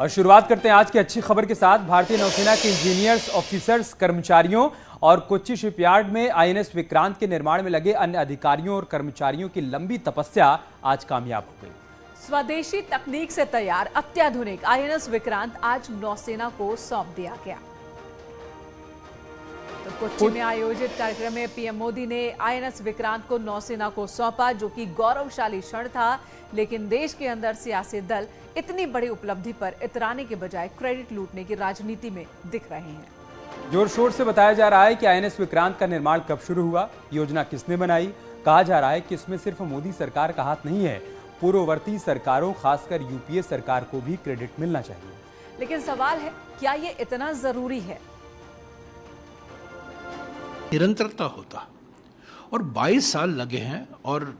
और शुरुआत करते हैं आज की अच्छी खबर के साथ। भारतीय नौसेना के इंजीनियर्स, ऑफिसर्स, कर्मचारियों और कोच्चि शिपयार्ड में आईएनएस विक्रांत के निर्माण में लगे अन्य अधिकारियों और कर्मचारियों की लंबी तपस्या आज कामयाब हो गई। स्वदेशी तकनीक से तैयार अत्याधुनिक आईएनएस विक्रांत आज नौसेना को सौंप दिया गया। तो कोच्चि में आयोजित कार्यक्रम में पीएम मोदी ने आईएनएस विक्रांत को नौसेना को सौंपा, जो कि गौरवशाली क्षण था। लेकिन देश के अंदर सियासी दल इतनी बड़ी उपलब्धि पर इतराने के बजाय क्रेडिट लूटने की राजनीति में दिख रहे हैं। जोर शोर से बताया जा रहा है कि आईएनएस विक्रांत का निर्माण कब शुरू हुआ, योजना किसने बनाई। कहा जा रहा है कि इसमें सिर्फ मोदी सरकार का हाथ नहीं है, पूर्ववर्ती सरकारों, खासकर यूपीए सरकार को भी क्रेडिट मिलना चाहिए। लेकिन सवाल है, क्या ये इतना जरूरी है? निरंतरता होता और 22 साल लगे हैं और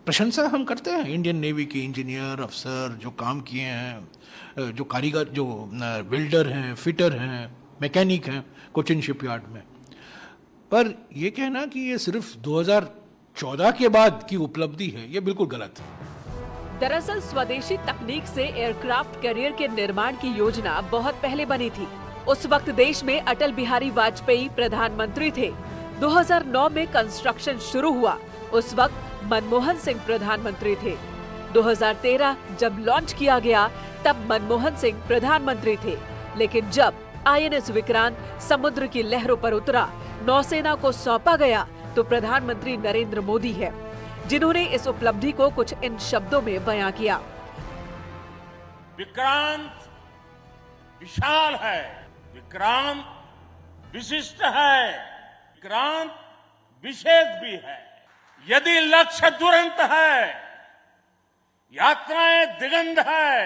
प्रशंसा हम करते हैं इंडियन नेवी के इंजीनियर, अफसर जो काम किए हैं, जो कारीगर, जो बिल्डर हैं, फिटर हैं, मैकेनिक हैं कोचिन शिपयार्ड में। पर यह कहना कि ये सिर्फ 2014 के बाद की उपलब्धि है, ये बिल्कुल गलत है। दरअसल स्वदेशी तकनीक से एयरक्राफ्ट कैरियर के निर्माण की योजना बहुत पहले बनी थी। उस वक्त देश में अटल बिहारी वाजपेयी प्रधानमंत्री थे। 2009 में कंस्ट्रक्शन शुरू हुआ, उस वक्त मनमोहन सिंह प्रधानमंत्री थे। 2013 जब लॉन्च किया गया तब मनमोहन सिंह प्रधानमंत्री थे। लेकिन जब आईएनएस विक्रांत समुद्र की लहरों पर उतरा, नौसेना को सौंपा गया, तो प्रधानमंत्री नरेंद्र मोदी है जिन्होंने इस उपलब्धि को कुछ इन शब्दों में बयां किया। विक्रांत विशाल है, विक्रांत विशिष्ट है, विक्रांत विशेष भी है। यदि लक्ष्य दुरंत है, यात्राएं दिगंत है,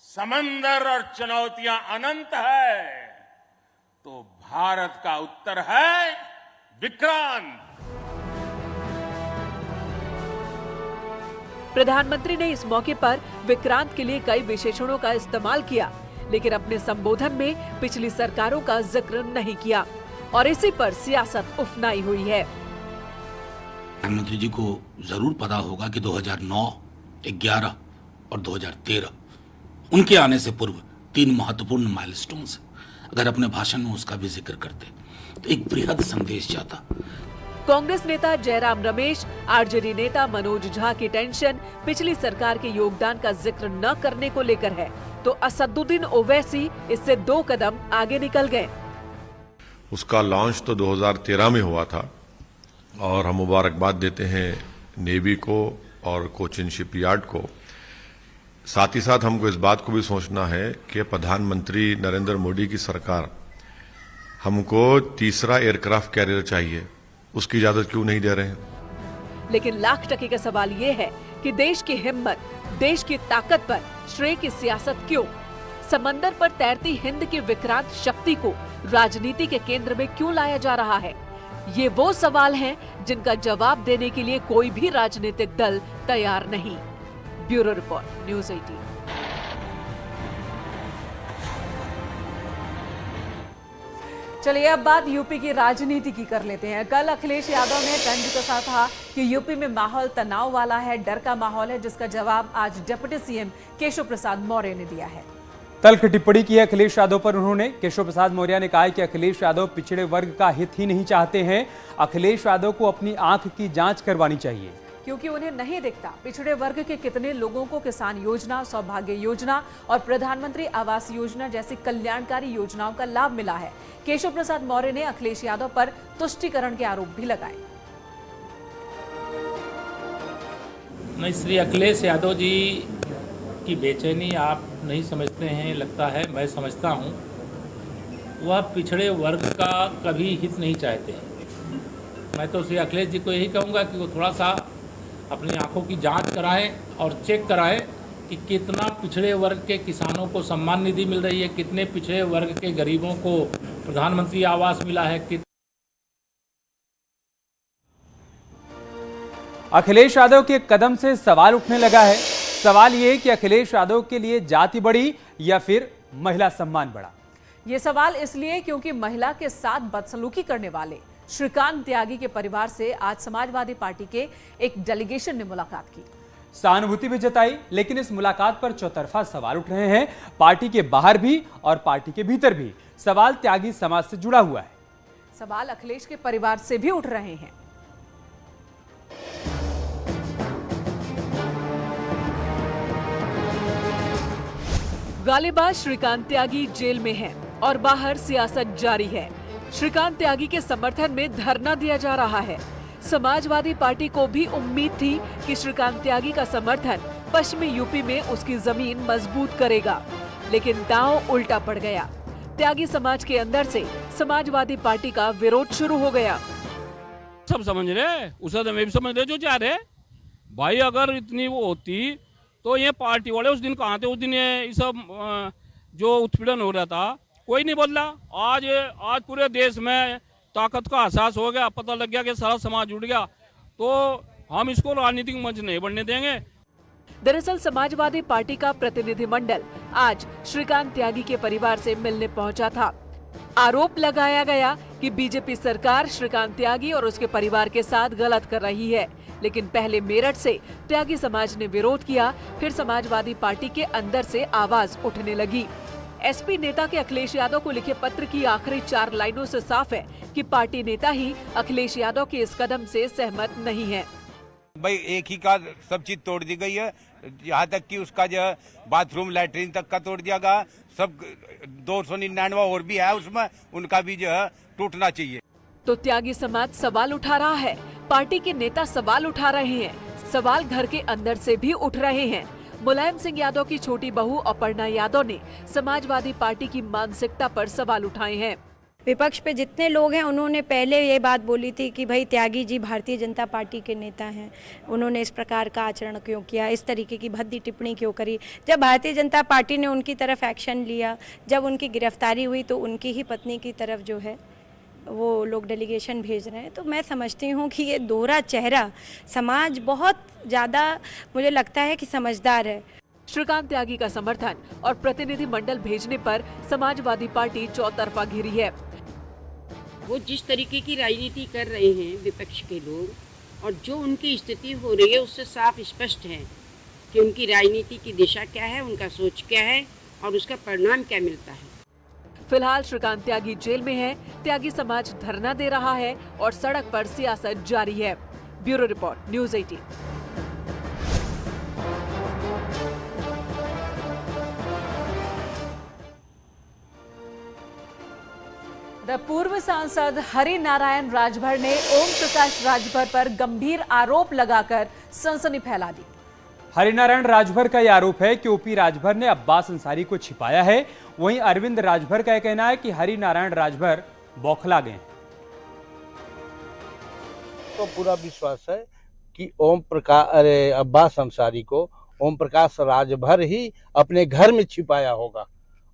समंदर और चुनौतियां अनंत है, तो भारत का उत्तर है विक्रांत। प्रधानमंत्री ने इस मौके पर विक्रांत के लिए कई विशेषणों का इस्तेमाल किया, लेकिन अपने संबोधन में पिछली सरकारों का जिक्र नहीं किया और इसी पर सियासत उफनाई हुई है। प्रधानमंत्री जी को जरूर पता होगा कि 2009, 11 और 2013 उनके आने से पूर्व 3 महत्वपूर्ण माइलस्टोन्स। अगर अपने भाषण में उसका भी जिक्र करते तो एक बृहद संदेश जाता। कांग्रेस नेता जयराम रमेश, आरजेडी नेता मनोज झा की टेंशन पिछली सरकार के योगदान का जिक्र न करने को लेकर है, तो असदुद्दीन ओवैसी इससे 2 कदम आगे निकल गए। उसका लॉन्च तो 2013 में हुआ था और हम मुबारकबाद देते हैं नेवी को और कोचिन शिपयार्ड को। साथ ही साथ हमको इस बात को भी सोचना है कि प्रधानमंत्री नरेंद्र मोदी की सरकार हमको तीसरा एयरक्राफ्ट कैरियर चाहिए, उसकी इजाजत क्यों नहीं दे रहे हैं? लेकिन लाख टके का सवाल ये है कि देश की हिम्मत, देश की ताकत पर श्रेय की सियासत क्यों? समंदर पर तैरती हिंद की विक्रांत शक्ति को राजनीति के केंद्र में क्यों लाया जा रहा है? ये वो सवाल हैं जिनका जवाब देने के लिए कोई भी राजनीतिक दल तैयार नहीं। Bureau report, news 18। चलिए अब बात यूपी की राजनीति की कर लेते हैं। कल अखिलेश यादव ने तंज कसा था कि यूपी में माहौल तनाव वाला है, डर का माहौल है, जिसका जवाब आज डिप्टी सीएम केशव प्रसाद मौर्य ने दिया है। तल्ख टिप्पणी की है अखिलेश यादव पर उन्होंने। केशव प्रसाद मौर्य ने कहा है कि अखिलेश यादव पिछड़े वर्ग का हित ही नहीं चाहते हैं। अखिलेश यादव को अपनी आंख की जांच करवानी चाहिए, क्योंकि उन्हें नहीं दिखता पिछड़े वर्ग के कितने लोगों को किसान योजना, सौभाग्य योजना और प्रधानमंत्री आवास योजना जैसी कल्याणकारी योजनाओं का लाभ मिला है। केशव प्रसाद मौर्य ने अखिलेश यादव पर तुष्टीकरण के आरोप भी लगाए। नहीं, श्री अखिलेश यादव जी की बेचैनी आप नहीं समझते हैं, लगता है मैं समझता हूं। वह पिछड़े वर्ग का कभी हित नहीं चाहते हैं। मैं तो श्री अखिलेश जी को यही कहूंगा कि वो थोड़ा सा अपनी आंखों की जांच कराएं और चेक कराएं कि कितना पिछड़े वर्ग के किसानों को सम्मान निधि मिल रही है, कितने पिछड़े वर्ग के गरीबों को प्रधानमंत्री आवास मिला है। अखिलेश यादव के कदम से सवाल उठने लगा है। सवाल ये कि अखिलेश यादव के लिए जाति बड़ी या फिर महिला सम्मान बड़ा? ये सवाल इसलिए क्योंकि महिला के साथ बदसलूकी करने वाले श्रीकांत त्यागी के परिवार से आज समाजवादी पार्टी के एक डेलीगेशन ने मुलाकात की। सहानुभूति भी जताई, लेकिन इस मुलाकात पर चौतरफा सवाल उठ रहे हैं। पार्टी के बाहर भी और पार्टी के भीतर भी सवाल त्यागी समाज से जुड़ा हुआ है। सवाल अखिलेश के परिवार से भी उठ रहे हैं। गालिबा श्रीकांत त्यागी जेल में हैं और बाहर सियासत जारी है। श्रीकांत त्यागी के समर्थन में धरना दिया जा रहा है। समाजवादी पार्टी को भी उम्मीद थी कि श्रीकांत त्यागी का समर्थन पश्चिमी यूपी में उसकी जमीन मजबूत करेगा, लेकिन दांव उल्टा पड़ गया। त्यागी समाज के अंदर से समाजवादी पार्टी का विरोध शुरू हो गया। सब समझ रहे, उसे तो मैं भी समझ रहे जो चाह रहे भाई। अगर इतनी वो होती तो ये पार्टी वाले उस दिन कहाँ थे? उस दिन ये सब जो उत्पीड़न हो रहा था कोई नहीं बोला। आज पूरे देश में ताकत का एहसास हो गया, पता लग गया कि सारा समाज जुड़ गया, तो हम इसको राजनीतिक मंच नहीं बनने देंगे। दरअसल समाजवादी पार्टी का प्रतिनिधिमंडल आज श्रीकांत त्यागी के परिवार से मिलने पहुंचा था। आरोप लगाया गया कि बीजेपी सरकार श्रीकांत त्यागी और उसके परिवार के साथ गलत कर रही है, लेकिन पहले मेरठ से त्यागी समाज ने विरोध किया, फिर समाजवादी पार्टी के अंदर से आवाज उठने लगी। एसपी नेता के अखिलेश यादव को लिखे पत्र की आखिरी 4 लाइनों से साफ है कि पार्टी नेता ही अखिलेश यादव के इस कदम से सहमत नहीं है। भाई एक ही का सब चीज तोड़ दी गई है, यहाँ तक कि उसका जो बाथरूम लैट्रिन तक का तोड़ दिया गया। सब 299 और भी है उसमें, उनका भी जो है टूटना चाहिए। तो त्यागी समाज सवाल उठा रहा है, पार्टी के नेता सवाल उठा रहे हैं, सवाल घर के अंदर से भी उठ रहे हैं। मुलायम सिंह यादव की छोटी बहू अपर्णा यादव ने समाजवादी पार्टी की मानसिकता पर सवाल उठाए हैं। विपक्ष पे जितने लोग हैं उन्होंने पहले ये बात बोली थी कि भाई त्यागी जी भारतीय जनता पार्टी के नेता हैं, उन्होंने इस प्रकार का आचरण क्यों किया, इस तरीके की भद्दी टिप्पणी क्यों करी। जब भारतीय जनता पार्टी ने उनकी तरफ एक्शन लिया, जब उनकी गिरफ्तारी हुई, तो उनकी ही पत्नी की तरफ जो है वो लोग डेलीगेशन भेज रहे हैं। तो मैं समझती हूँ कि ये दोहरा चेहरा, समाज बहुत ज़्यादा मुझे लगता है कि समझदार है। श्रीकांत त्यागी का समर्थन और प्रतिनिधि मंडल भेजने पर समाजवादी पार्टी चौतरफा घिरी है। वो जिस तरीके की राजनीति कर रहे हैं विपक्ष के लोग, और जो उनकी स्थिति हो रही है उससे साफ स्पष्ट है कि उनकी राजनीति की दिशा क्या है, उनका सोच क्या है और उसका परिणाम क्या मिलता है। फिलहाल श्रीकांत त्यागी जेल में है, त्यागी समाज धरना दे रहा है और सड़क पर सियासत जारी है। Bureau report, news 18। पूर्व सांसद हरि नारायण राजभर ने ओम प्रकाश राजभर पर गंभीर आरोप लगाकर सनसनी फैला दी। हरिनारायण राजभर का यह आरोप है कि ओपी राजभर ने अब्बास अंसारी को छिपाया है। वहीं अरविंद राजभर का यह कहना है कि हरिनारायण राजभर बौखला गए। तो पूरा विश्वास है कि अब्बास अंसारी को ओम प्रकाश राजभर ही अपने घर में छिपाया होगा,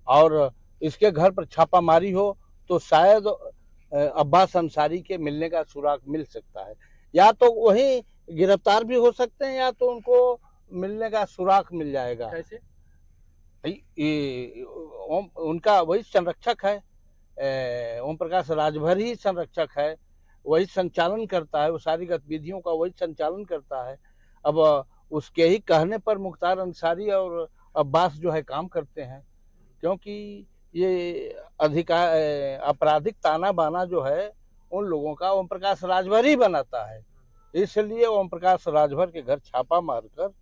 और इसके घर पर छापामारी हो तो शायद अब्बास अंसारी के मिलने का सुराग मिल सकता है, या तो वही गिरफ्तार भी हो सकते हैं, या तो उनको मिलने का सुराग मिल जाएगा। कैसे? उनका वही संरक्षक है, ओम प्रकाश राजभर ही संरक्षक है, वही संचालन करता है, वो सारी गतिविधियों का वही संचालन करता है। अब उसके ही कहने पर मुख्तार अंसारी और अब्बास जो है काम करते हैं, क्योंकि ये आपराधिक ताना बाना जो है उन लोगों का ओम प्रकाश राजभर ही बनाता है। इसलिए ओम प्रकाश राजभर के घर छापा मारकर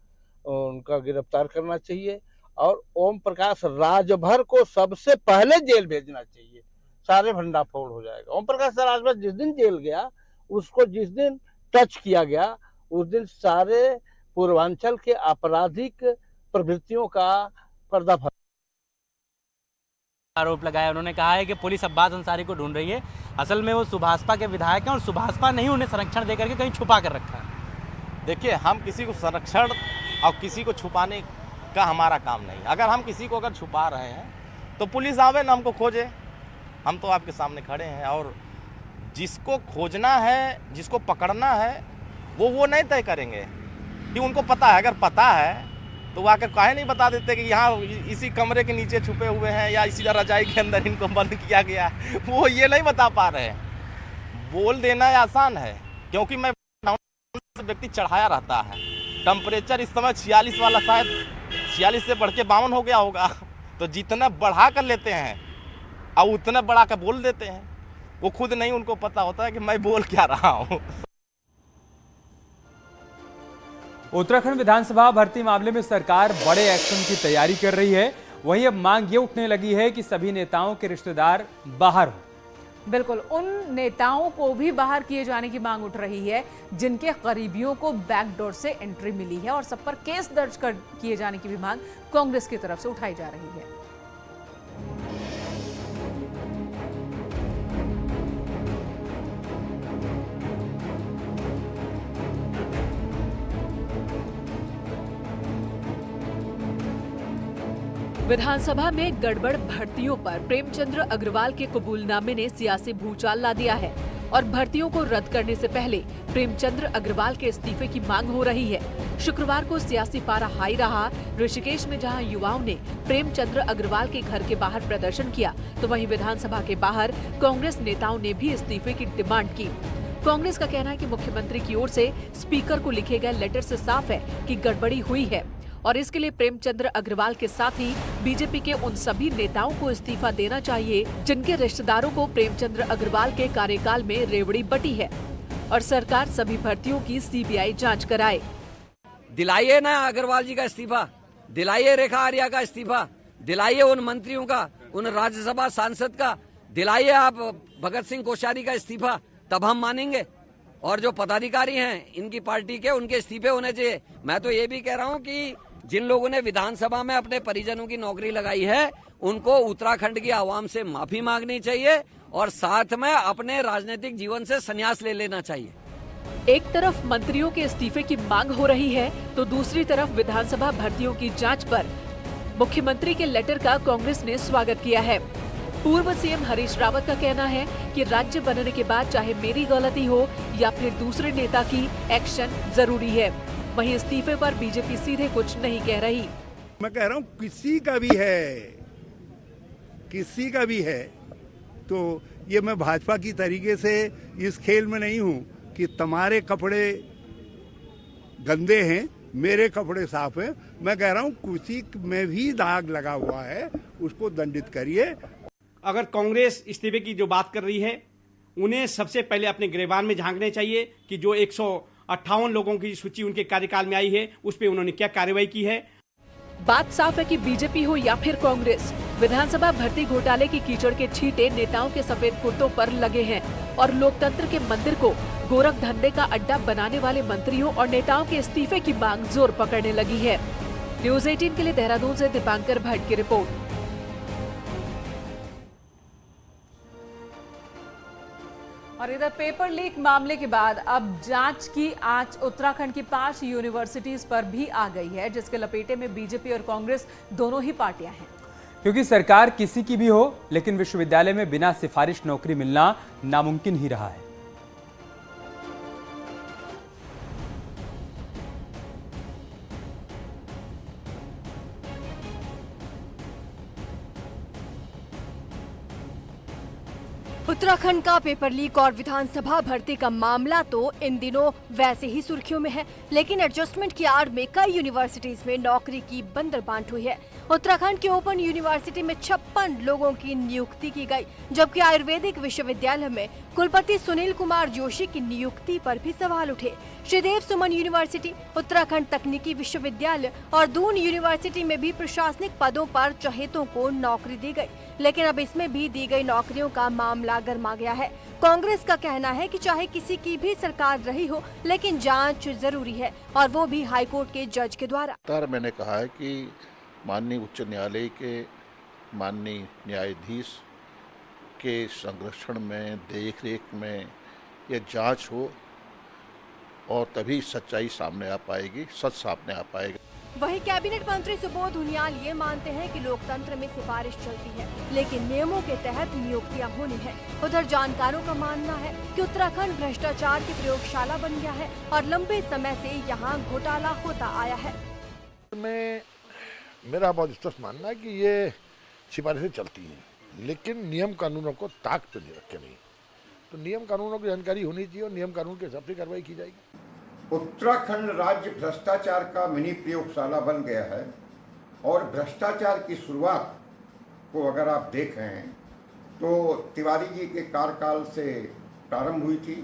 उनका गिरफ्तार करना चाहिए, और ओम प्रकाश राजभर को सबसे पहले जेल भेजना चाहिए। सारे भंडाफोड़ हो जाएगा। ओम प्रकाश राजभर जिस दिन जेल गया, उसको जिस दिन टच किया गया, उस दिन सारे पूर्वांचल के आपराधिक प्रवृत्तियों का पर्दाफाश। आरोप लगाया। उन्होंने कहा है कि पुलिस अब्बास अंसारी को ढूंढ रही है, असल में वो सुभाषपा के विधायक हैं और सुभाषपा नहीं उन्हें संरक्षण देकर के कहीं छुपा कर रखा है। देखिए, हम किसी को संरक्षण और किसी को छुपाने का हमारा काम नहीं। अगर हम किसी को छुपा रहे हैं तो पुलिस आवे ना हमको खोजे। हम तो आपके सामने खड़े हैं, और जिसको खोजना है, जिसको पकड़ना है, वो नहीं तय करेंगे कि उनको पता है। अगर पता है तो वो आकर काहे नहीं बता देते कि यहाँ इसी कमरे के नीचे छुपे हुए हैं या इसी रजाई के अंदर इनको बंद किया गया है। वो ये नहीं बता पा रहे हैं। बोल देना आसान है, क्योंकि मैं व्यक्ति चढ़ाया रहता है, टेम्परेचर इस समय 46 वाला, शायद 46 से बढ़ के 52 हो गया होगा। तो जितना बढ़ा कर लेते हैं और उतना बढ़ा कर बोल देते हैं, वो खुद नहीं उनको पता होता है कि मैं बोल क्या रहा हूँ। उत्तराखंड विधानसभा भर्ती मामले में सरकार बड़े एक्शन की तैयारी कर रही है। वहीं अब मांग ये उठने लगी है कि सभी नेताओं के रिश्तेदार बाहर हों। बिल्कुल, उन नेताओं को भी बाहर किए जाने की मांग उठ रही है जिनके करीबियों को बैकडोर से एंट्री मिली है, और सब पर केस दर्ज किए जाने की भी मांग कांग्रेस की तरफ से उठाई जा रही है। विधानसभा में गड़बड़ भर्तियों पर प्रेमचंद्र अग्रवाल के कबूलनामे ने सियासी भूचाल ला दिया है और भर्तियों को रद्द करने से पहले प्रेमचंद्र अग्रवाल के इस्तीफे की मांग हो रही है। शुक्रवार को सियासी पारा हाई रहा। ऋषिकेश में जहां युवाओं ने प्रेमचंद्र अग्रवाल के घर के बाहर प्रदर्शन किया, तो वहीं विधानसभा के बाहर कांग्रेस नेताओं ने भी इस्तीफे की डिमांड की। कांग्रेस का कहना है कि मुख्यमंत्री की ओर से स्पीकर को लिखे गए लेटर से साफ है कि गड़बड़ी हुई है और इसके लिए प्रेमचंद्र अग्रवाल के साथ ही बीजेपी के उन सभी नेताओं को इस्तीफा देना चाहिए जिनके रिश्तेदारों को प्रेमचंद्र अग्रवाल के कार्यकाल में रेवड़ी बटी है, और सरकार सभी भर्तियों की सीबीआई जांच कराए। दिलाइए ना अग्रवाल जी का इस्तीफा, दिलाइए रेखा आर्या का इस्तीफा, दिलाइए उन मंत्रियों का, उन राज्यसभा सांसद का, दिलाइए आप भगत सिंह कोश्यारी का इस्तीफा, तब हम मानेंगे। और जो पदाधिकारी हैं इनकी पार्टी के, उनके इस्तीफे होने चाहिए। मैं तो ये भी कह रहा हूँ कि जिन लोगों ने विधानसभा में अपने परिजनों की नौकरी लगाई है, उनको उत्तराखंड की आवाम से माफी मांगनी चाहिए और साथ में अपने राजनीतिक जीवन से संन्यास ले लेना चाहिए। एक तरफ मंत्रियों के इस्तीफे की मांग हो रही है, तो दूसरी तरफ विधानसभा भर्तियों की जांच पर मुख्यमंत्री के लेटर का कांग्रेस ने स्वागत किया है। पूर्व सीएम हरीश रावत का कहना है कि राज्य बनने के बाद चाहे मेरी गलती हो या फिर दूसरे नेता की, एक्शन जरूरी है। वहीं इस्तीफे पर बीजेपी सीधे कुछ नहीं कह रही। मैं कह रहा हूँ किसी का भी है, तो ये मैं भाजपा की तरीके से इस खेल में नहीं हूँ कि तुम्हारे कपड़े गंदे हैं, मेरे कपड़े साफ हैं। मैं कह रहा हूँ किसी में भी दाग लगा हुआ है, उसको दंडित करिए। अगर कांग्रेस इस्तीफे की जो बात कर रही है, उन्हें सबसे पहले अपने गिरबान में झांकने चाहिए कि जो 158 लोगों की सूची उनके कार्यकाल में आई है, उस पे उन्होंने क्या कार्रवाई की है। बात साफ है कि बीजेपी हो या फिर कांग्रेस, विधानसभा भर्ती घोटाले की कीचड़ के छींटे नेताओं के सफेद कुर्तों पर लगे हैं और लोकतंत्र के मंदिर को गोरख धंधे का अड्डा बनाने वाले मंत्रियों और नेताओं के इस्तीफे की मांग जोर पकड़ने लगी है। न्यूज़ 18 के लिए देहरादून से दीपांकर भट्ट की रिपोर्ट। और इधर पेपर लीक मामले के बाद अब जांच की आंच उत्तराखंड की 5 यूनिवर्सिटीज पर भी आ गई है, जिसके लपेटे में बीजेपी और कांग्रेस दोनों ही पार्टियां हैं। क्योंकि सरकार किसी की भी हो, लेकिन विश्वविद्यालय में बिना सिफारिश नौकरी मिलना नामुमकिन ही रहा है। उत्तराखंड का पेपर लीक और विधानसभा भर्ती का मामला तो इन दिनों वैसे ही सुर्खियों में है, लेकिन एडजस्टमेंट की आड़ में कई यूनिवर्सिटीज में नौकरी की बंदरबांट हुई है। उत्तराखंड के ओपन यूनिवर्सिटी में 56 लोगों की नियुक्ति की गई, जबकि आयुर्वेदिक विश्वविद्यालय में कुलपति सुनील कुमार जोशी की नियुक्ति पर भी सवाल उठे। श्रीदेव सुमन यूनिवर्सिटी, उत्तराखंड तकनीकी विश्वविद्यालय और दून यूनिवर्सिटी में भी प्रशासनिक पदों पर चहेतों को नौकरी दी गई, लेकिन अब इसमें भी दी गई नौकरियों का मामला गर्मा गया है। कांग्रेस का कहना है कि चाहे किसी की भी सरकार रही हो, लेकिन जांच जरूरी है और वो भी हाईकोर्ट के जज के द्वारा। मैंने कहा है कि माननीय उच्च न्यायालय के माननीय न्यायाधीश के संरक्षण में, देखरेख में ये जांच हो और तभी सच्चाई सामने आ पाएगी, सच सामने आ पाएगा। वहीं कैबिनेट मंत्री सुबोध उनियाल ये मानते हैं कि लोकतंत्र में सिफारिश चलती है, लेकिन नियमों के तहत नियुक्तियां होनी है। उधर जानकारों का मानना है कि उत्तराखंड भ्रष्टाचार की प्रयोगशाला बन गया है और लंबे समय से यहाँ घोटाला होता आया है। मेरा बहुत स्पष्ट मानना है कि ये सिफारिशें चलती हैं, लेकिन नियम कानूनों को ताक पे रख के नहीं। तो नियम कानूनों की जानकारी होनी चाहिए और नियम कानून के हिसाब से कार्रवाई की जाएगी। उत्तराखंड राज्य भ्रष्टाचार का मिनी प्रयोगशाला बन गया है और भ्रष्टाचार की शुरुआत को अगर आप देखें तो तिवारी जी के कार्यकाल से प्रारंभ हुई थी।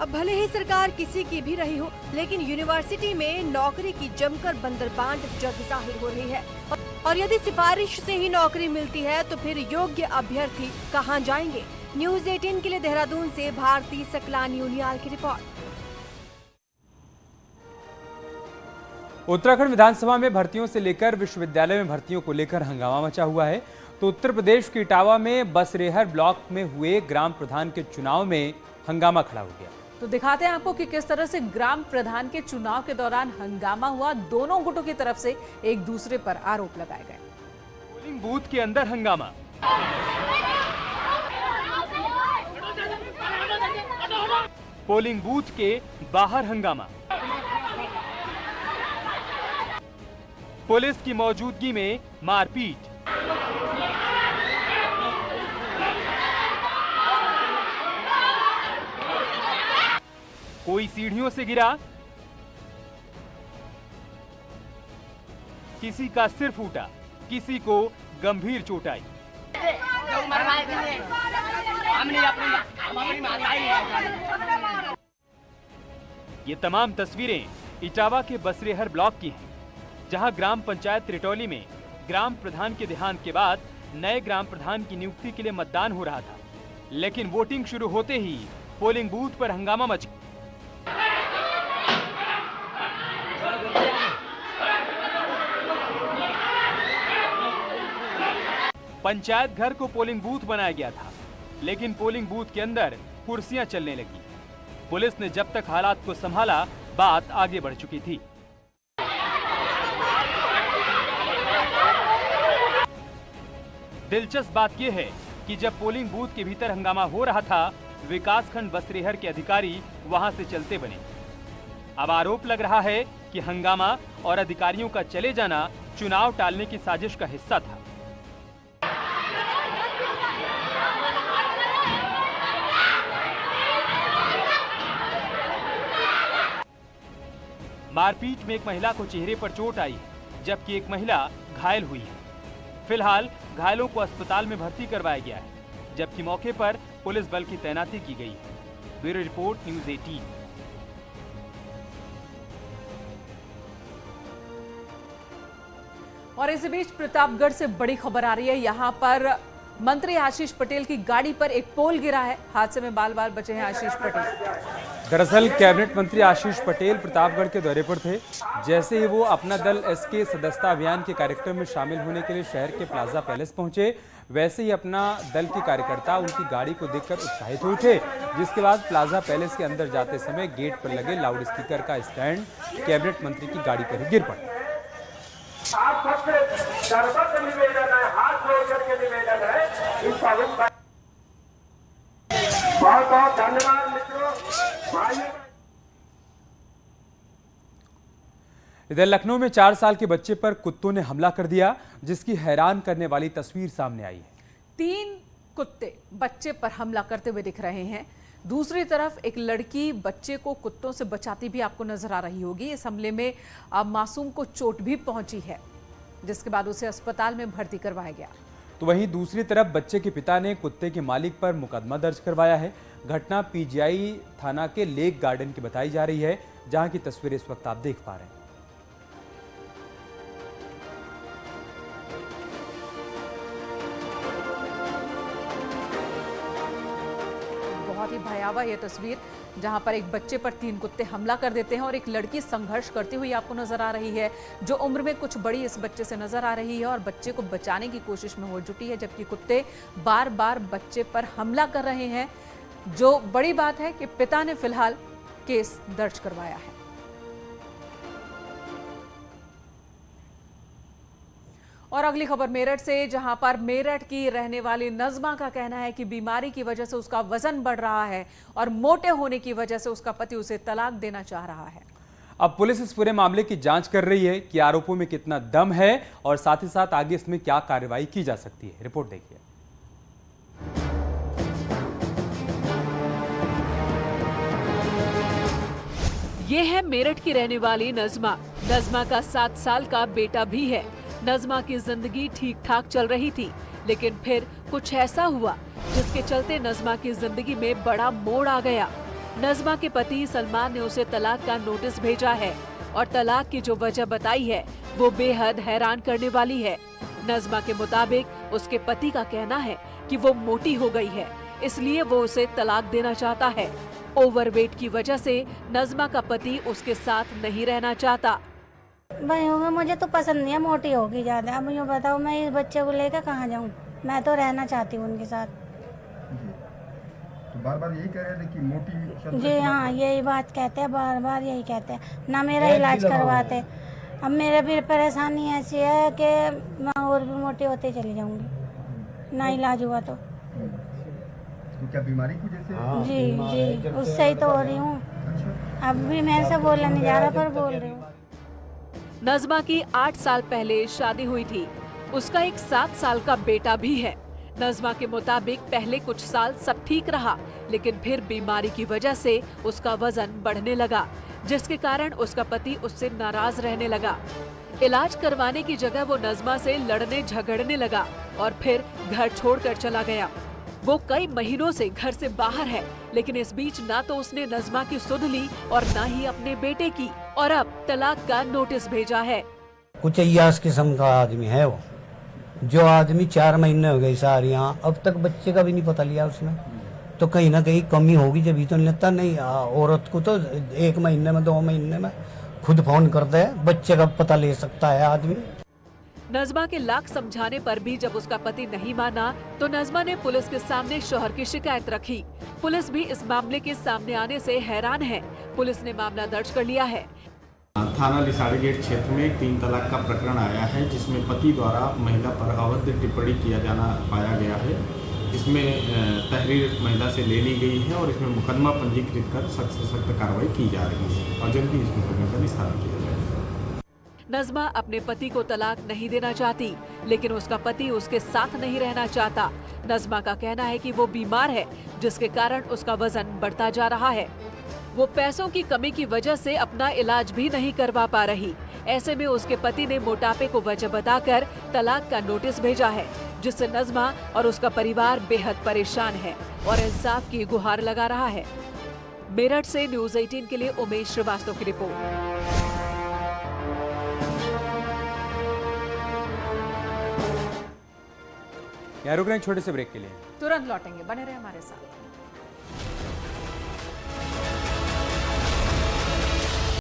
अब भले ही सरकार किसी की भी रही हो, लेकिन यूनिवर्सिटी में नौकरी की जमकर बंदरबांट जग जाहिर हो रही है और यदि सिफारिश से ही नौकरी मिलती है तो फिर योग्य अभ्यर्थी कहां जाएंगे। न्यूज़ 18 के लिए देहरादून से भारती सकलानी उनियाल की रिपोर्ट। उत्तराखंड विधानसभा में भर्तियों से लेकर विश्वविद्यालय में भर्तियों को लेकर हंगामा मचा हुआ है। तो उत्तर प्रदेश के इटावा में बसरेहर ब्लॉक में हुए ग्राम प्रधान के चुनाव में हंगामा खड़ा हो गया। तो दिखाते हैं आपको कि किस तरह से ग्राम प्रधान के चुनाव के दौरान हंगामा हुआ। दोनों गुटों की तरफ से एक दूसरे पर आरोप लगाए गए। पोलिंग बूथ के अंदर हंगामा, पोलिंग बूथ के बाहर हंगामा, पुलिस की मौजूदगी में मारपीट, कोई सीढ़ियों से गिरा, किसी का सिर फूटा, किसी को गंभीर चोट आई। ये तमाम तस्वीरें इटावा के बसरेहर ब्लॉक की हैं, जहां ग्राम पंचायत त्रिटोली में ग्राम प्रधान के देहांत के बाद नए ग्राम प्रधान की नियुक्ति के लिए मतदान हो रहा था। लेकिन वोटिंग शुरू होते ही पोलिंग बूथ पर हंगामा मच गया। पंचायत घर को पोलिंग बूथ बनाया गया था, लेकिन पोलिंग बूथ के अंदर कुर्सियां चलने लगी। पुलिस ने जब तक हालात को संभाला, बात आगे बढ़ चुकी थी। दिलचस्प बात यह है कि जब पोलिंग बूथ के भीतर हंगामा हो रहा था, विकासखंड बसरेहर के अधिकारी वहां से चलते बने। अब आरोप लग रहा है कि हंगामा और अधिकारियों का चले जाना चुनाव टालने की साजिश का हिस्सा था। मारपीट में एक महिला को चेहरे पर चोट आई है, जबकि एक महिला घायल हुई है। फिलहाल घायलों को अस्पताल में भर्ती करवाया गया है, जबकि मौके पर पुलिस बल की तैनाती की गई है। Bureau report, news 18। और इसी बीच प्रतापगढ़ से बड़ी खबर आ रही है। यहाँ पर मंत्री आशीष पटेल की गाड़ी पर एक पोल गिरा है। हादसे में बाल बाल बचे हैं आशीष पटेल। दरअसल कैबिनेट मंत्री आशीष पटेल प्रतापगढ़ के दौरे पर थे। जैसे ही वो अपना दल एसके सदस्यता अभियान के कार्यक्रम में शामिल होने के लिए शहर के प्लाजा पैलेस पहुंचे, वैसे ही अपना दल के कार्यकर्ता उनकी गाड़ी को देखकर उत्साहित हो उठे, जिसके बाद प्लाजा पैलेस के अंदर जाते समय गेट पर लगे लाउड स्पीकर का स्टैंड कैबिनेट मंत्री की गाड़ी पर ही गिर पड़ा। आप सबसे सर्वत्र निवेदन है, हाथ जोड़ करके निवेदन है, बहुत बहुत धन्यवाद मित्रों, भाइयों। इधर लखनऊ में 4 साल के बच्चे पर कुत्तों ने हमला कर दिया, जिसकी हैरान करने वाली तस्वीर सामने आई है। 3 कुत्ते बच्चे पर हमला करते हुए दिख रहे हैं। दूसरी तरफ एक लड़की बच्चे को कुत्तों से बचाती भी आपको नजर आ रही होगी। इस हमले में मासूम को चोट भी पहुंची है, जिसके बाद उसे अस्पताल में भर्ती करवाया गया। तो वहीं दूसरी तरफ बच्चे के पिता ने कुत्ते के मालिक पर मुकदमा दर्ज करवाया है। घटना पीजीआई थाना के लेक गार्डन की बताई जा रही है, जहां की तस्वीरें इस वक्त आप देख पा रहे हैं। बहुत ही भयावह यह तस्वीर, जहां पर एक बच्चे पर 3 कुत्ते हमला कर देते हैं और एक लड़की संघर्ष करती हुई आपको नजर आ रही है, जो उम्र में कुछ बड़ी इस बच्चे से नजर आ रही है और बच्चे को बचाने की कोशिश में हो जुटी है, जबकि कुत्ते बार बार बच्चे पर हमला कर रहे हैं। जो बड़ी बात है कि पिता ने फिलहाल केस दर्ज करवाया है। और अगली खबर मेरठ से, जहां पर मेरठ की रहने वाली नज़मा का कहना है कि बीमारी की वजह से उसका वजन बढ़ रहा है और मोटे होने की वजह से उसका पति उसे तलाक देना चाह रहा है। अब पुलिस इस पूरे मामले की जांच कर रही है कि आरोपों में कितना दम है और साथ ही साथ आगे इसमें क्या कार्रवाई की जा सकती है। रिपोर्ट देखिए। ये है मेरठ की रहने वाली नज़मा। नज़मा का 7 साल का बेटा भी है। नज़मा की जिंदगी ठीक ठाक चल रही थी, लेकिन फिर कुछ ऐसा हुआ जिसके चलते नज़मा की जिंदगी में बड़ा मोड़ आ गया। नज़मा के पति सलमान ने उसे तलाक का नोटिस भेजा है और तलाक की जो वजह बताई है वो बेहद हैरान करने वाली है। नज़मा के मुताबिक उसके पति का कहना है कि वो मोटी हो गई है, इसलिए वो उसे तलाक देना चाहता है। ओवरवेट की वजह से नज़मा का पति उसके साथ नहीं रहना चाहता। भाई मुझे तो पसंद नहीं है, मोटी होगी ज्यादा। अब यूँ बताओ मैं इस बच्चे को लेकर कहाँ जाऊँ? मैं तो रहना चाहती हूँ उनके साथ। तो बार बार यही कह रहे थे कि मोटी जी हाँ, यही बात कहते हैं, बार बार यही कहते हैं। ना मेरा इलाज करवाते। अब मेरे भी परेशानी ऐसी है कि मैं और भी मोटी होते चली जाऊंगी, ना इलाज हुआ तो। क्या बीमारी की वजह से? जी उससे ही तो हो रही हूँ। अब भी मेरे से बोलने नहीं जा रहा पर बोल रही हूँ। नज़मा की 8 साल पहले शादी हुई थी। उसका एक 7 साल का बेटा भी है। नज़मा के मुताबिक पहले कुछ साल सब ठीक रहा, लेकिन फिर बीमारी की वजह से उसका वजन बढ़ने लगा, जिसके कारण उसका पति उससे नाराज रहने लगा। इलाज करवाने की जगह वो नज़मा से लड़ने झगड़ने लगा और फिर घर छोड़कर चला गया। वो कई महीनों से घर से बाहर है, लेकिन इस बीच ना तो उसने नज़मा की सुध ली और ना ही अपने बेटे की, और अब तलाक का नोटिस भेजा है। कुछ अय्यास किस्म का आदमी है वो, जो आदमी 4 महीने हो गए सारे यहाँ, अब तक बच्चे का भी नहीं पता लिया उसने। तो कहीं ना कहीं कमी होगी, जब तो लेता नहीं। औरत को तो 1 महीने में 2 महीने में खुद फोन करते हैं, बच्चे का पता ले सकता है आदमी। नज़मा के लाख समझाने पर भी जब उसका पति नहीं माना तो नज़मा ने पुलिस के सामने शौहर की शिकायत रखी। पुलिस भी इस मामले के सामने आने से हैरान है। पुलिस ने मामला दर्ज कर लिया है। थाना लिसाड़ी गेट क्षेत्र में एक 3 तलाक का प्रकरण आया है, जिसमें पति द्वारा महिला पर अवैध टिप्पणी किया जाना पाया गया है। इसमें तहरीर महिला से ले ली गई है और इसमें मुकदमा पंजीकृत कर सख्त से सख्त कार्रवाई की जा रही है और जल्दी इस मुकदमे का निस्तारण किया जाएगा। नज़मा अपने पति को तलाक नहीं देना चाहती, लेकिन उसका पति उसके साथ नहीं रहना चाहता। नज़मा का कहना है कि वो बीमार है, जिसके कारण उसका वजन बढ़ता जा रहा है। वो पैसों की कमी की वजह से अपना इलाज भी नहीं करवा पा रही। ऐसे में उसके पति ने मोटापे को वजह बताकर तलाक का नोटिस भेजा है, जिससे नज़मा और उसका परिवार बेहद परेशान है और इंसाफ की गुहार लगा रहा है। मेरठ से न्यूज़ 18 के लिए उमेश श्रीवास्तव की रिपोर्ट। यहाँ रुक रहे हैं छोटे से ब्रेक के लिए, तुरंत लौटेंगे, बने रहे हमारे साथ।